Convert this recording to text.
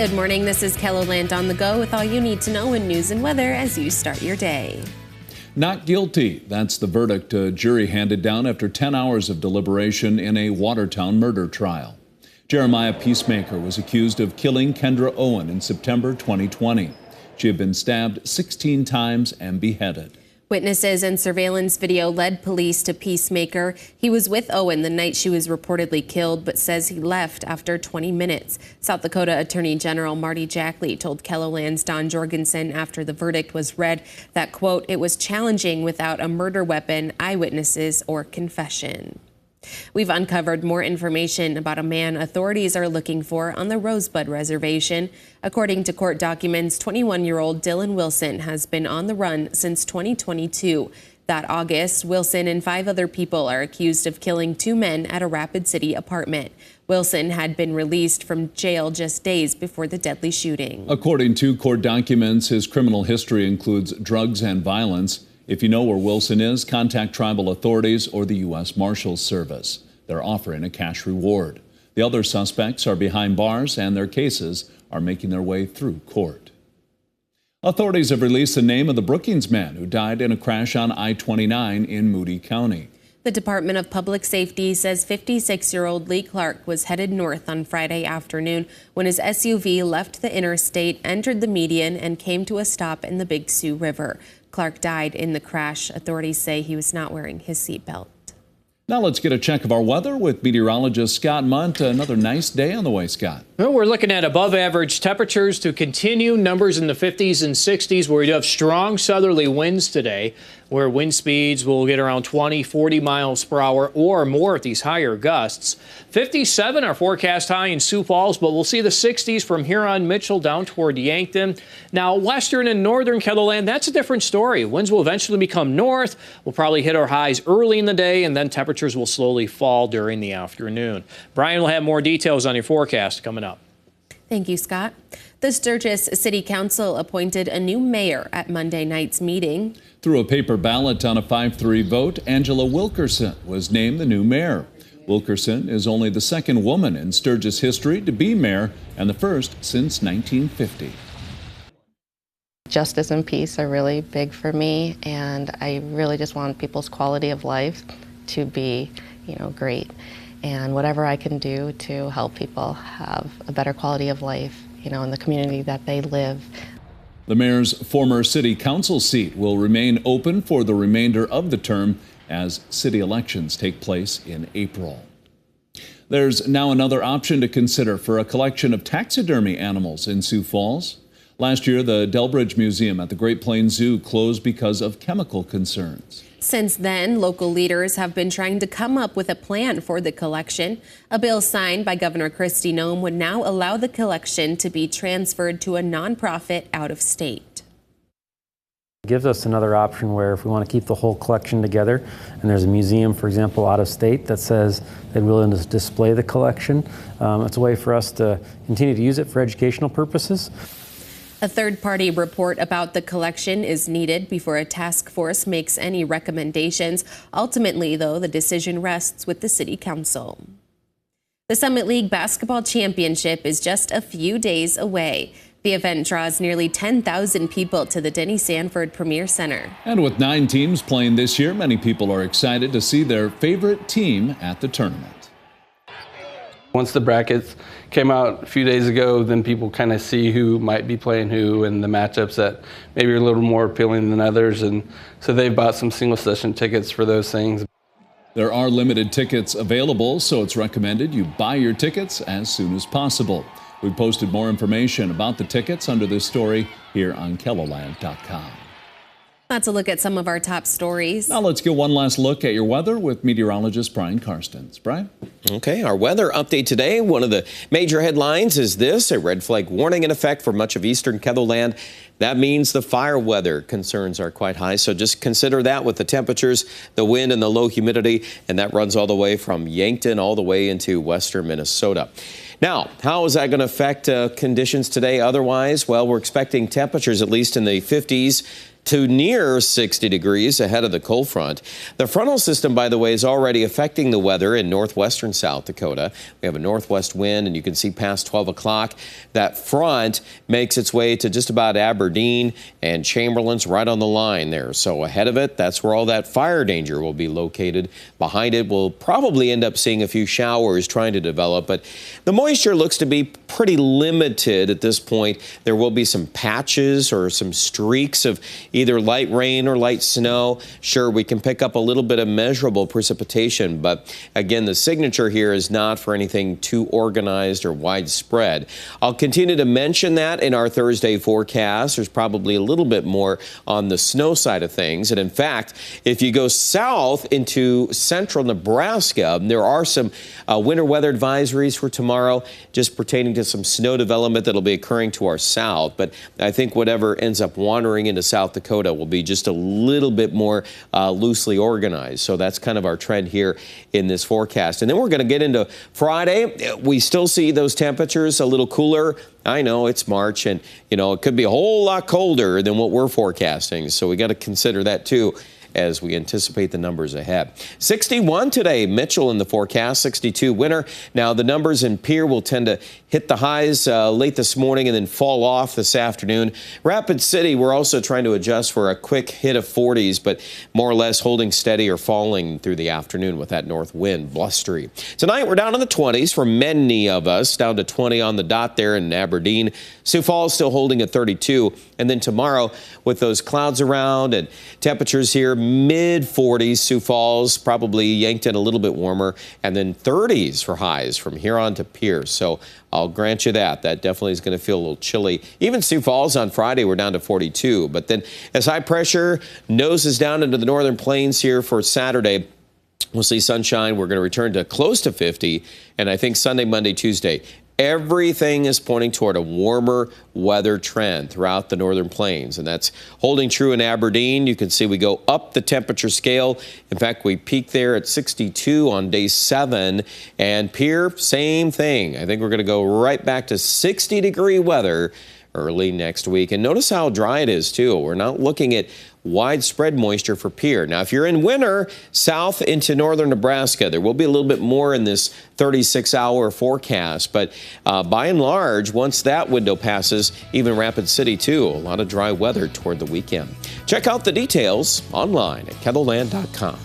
Good morning. This is KELO on the go with all you need to know in news and weather as you start your day. Not guilty. That's the verdict a jury handed down after 10 hours of deliberation in a Watertown murder trial. Jeremiah Peacemaker was accused of killing Kendra Owen in September 2020. She had been stabbed 16 times and beheaded. Witnesses and surveillance video led police to Peacemaker. He was with Owen the night she was reportedly killed, but says he left after 20 minutes. South Dakota Attorney General Marty Jackley told KELO's Don Jorgensen after the verdict was read that, quote, it was challenging without a murder weapon, eyewitnesses, or confession. We've uncovered more information about a man authorities are looking for on the Rosebud Reservation. According to court documents, 21-year-old Dylan Wilson has been on the run since 2022. That August, Wilson and 5 other people are accused of killing 2 men at a Rapid City apartment. Wilson had been released from jail just days before the deadly shooting. According to court documents, his criminal history includes drugs and violence. If you know where Wilson is, contact tribal authorities or the U.S. Marshals Service. They're offering a cash reward. The other suspects are behind bars and their cases are making their way through court. Authorities have released the name of the Brookings man who died in a crash on I-29 in Moody County. The Department of Public Safety says 56-year-old Lee Clark was headed north on Friday afternoon when his SUV left the interstate, entered the median, and came to a stop in the Big Sioux River. Clark died in the crash. Authorities say he was not wearing his seatbelt. Now let's get a check of our weather with meteorologist Scott Munt. Another nice day on the way, Scott. Well, we're looking at above average temperatures to continue, numbers in the 50s and 60s, where we do have strong southerly winds today, where wind speeds will get around 20, 40 miles per hour or more at these higher gusts. 57 are forecast high in Sioux Falls, but we'll see the 60s from Huron, Mitchell down toward Yankton. Now, western and northern KELOland, that's a different story. Winds will eventually become north. We'll probably hit our highs early in the day, and then temperatures will slowly fall during the afternoon. Brian will have more details on your forecast coming up. Thank you, Scott. The Sturgis City Council appointed a new mayor at Monday night's meeting. Through a paper ballot on a 5-3 vote, Angela Wilkerson was named the new mayor. Wilkerson is only the second woman in Sturgis history to be mayor and the first since 1950. Justice and peace are really big for me, and I really just want people's quality of life to be, great. And whatever I can do to help people have a better quality of life, in the community that they live. The mayor's former city council seat will remain open for the remainder of the term as city elections take place in April. There's now another option to consider for a collection of taxidermy animals in Sioux Falls. Last year, the Delbridge Museum at the Great Plains Zoo closed because of chemical concerns. Since then, local leaders have been trying to come up with a plan for the collection. A bill signed by Governor Kristi Noem would now allow the collection to be transferred to a nonprofit out of state. It gives us another option where if we want to keep the whole collection together, and there's a museum, for example, out of state that says they're willing to display the collection, it's a way for us to continue to use it for educational purposes. A third-party report about the collection is needed before a task force makes any recommendations. Ultimately, though, the decision rests with the City Council. The Summit League Basketball Championship is just a few days away. The event draws nearly 10,000 people to the Denny Sanford Premier Center. And with 9 teams playing this year, many people are excited to see their favorite team at the tournament. Once the brackets came out a few days ago, then people kind of see who might be playing who and the matchups that maybe are a little more appealing than others. And so they've bought some single session tickets for those things. There are limited tickets available, so it's recommended you buy your tickets as soon as possible. We've posted more information about the tickets under this story here on KELOland.com. That's a look at some of our top stories. Now let's get one last look at your weather with meteorologist Brian Karstens. Brian? Okay, our weather update today. One of the major headlines is this: a red flag warning in effect for much of eastern KELOland. That means the fire weather concerns are quite high, so just consider that with the temperatures, the wind, and the low humidity, and that runs all the way from Yankton all the way into western Minnesota. Now, how is that going to affect conditions today otherwise? Well, we're expecting temperatures at least in the 50s to near 60 degrees ahead of the cold front. The frontal system, by the way, is already affecting the weather in northwestern South Dakota. We have a northwest wind, and you can see past 12 o'clock. That front makes its way to just about Aberdeen, and Chamberlain's right on the line there. So ahead of it, that's where all that fire danger will be located. Behind it, we'll probably end up seeing a few showers trying to develop, but the moisture looks to be pretty limited at this point. There will be some patches or some streaks of either light rain or light snow. Sure, we can pick up a little bit of measurable precipitation, but again, the signature here is not for anything too organized or widespread. I'll continue to mention that in our Thursday forecast. There's probably a little bit more on the snow side of things. And in fact, if you go south into central Nebraska, there are some winter weather advisories for tomorrow, just pertaining to some snow development that'll be occurring to our south. But I think whatever ends up wandering into South Dakota will be just a little bit more loosely organized. So that's kind of our trend here in this forecast. And then we're going to get into Friday. We still see those temperatures a little cooler. I know it's March, and it could be a whole lot colder than what we're forecasting. So we got to consider that too as we anticipate the numbers ahead. 61 today, Mitchell in the forecast, 62 winter. Now the numbers in Pierre will tend to hit the highs late this morning and then fall off this afternoon. Rapid City, we're also trying to adjust for a quick hit of 40s, but more or less holding steady or falling through the afternoon with that north wind, blustery. Tonight we're down in the 20s for many of us, down to 20 on the dot there in Aberdeen. Sioux Falls still holding at 32. And then tomorrow with those clouds around and temperatures here, mid-40s, Sioux Falls probably yanked in a little bit warmer, and then 30s for highs from here on to Pierce. So I'll grant you that. That definitely is going to feel a little chilly. Even Sioux Falls on Friday, we're down to 42. But then as high pressure noses down into the northern plains here for Saturday, we'll see sunshine. We're going to return to close to 50. And I think Sunday, Monday, Tuesday, everything is pointing toward a warmer weather trend throughout the northern plains, and that's holding true in Aberdeen. You can see we go up the temperature scale. In fact, we peak there at 62 on day 7, and Pierre, same thing. I think we're going to go right back to 60-degree weather early next week. And notice how dry it is, too. We're not looking at widespread moisture for Pierre. Now, if you're in winter south into northern Nebraska, there will be a little bit more in this 36-hour forecast. But by and large, once that window passes, even Rapid City, too, a lot of dry weather toward the weekend. Check out the details online at KELOland.com.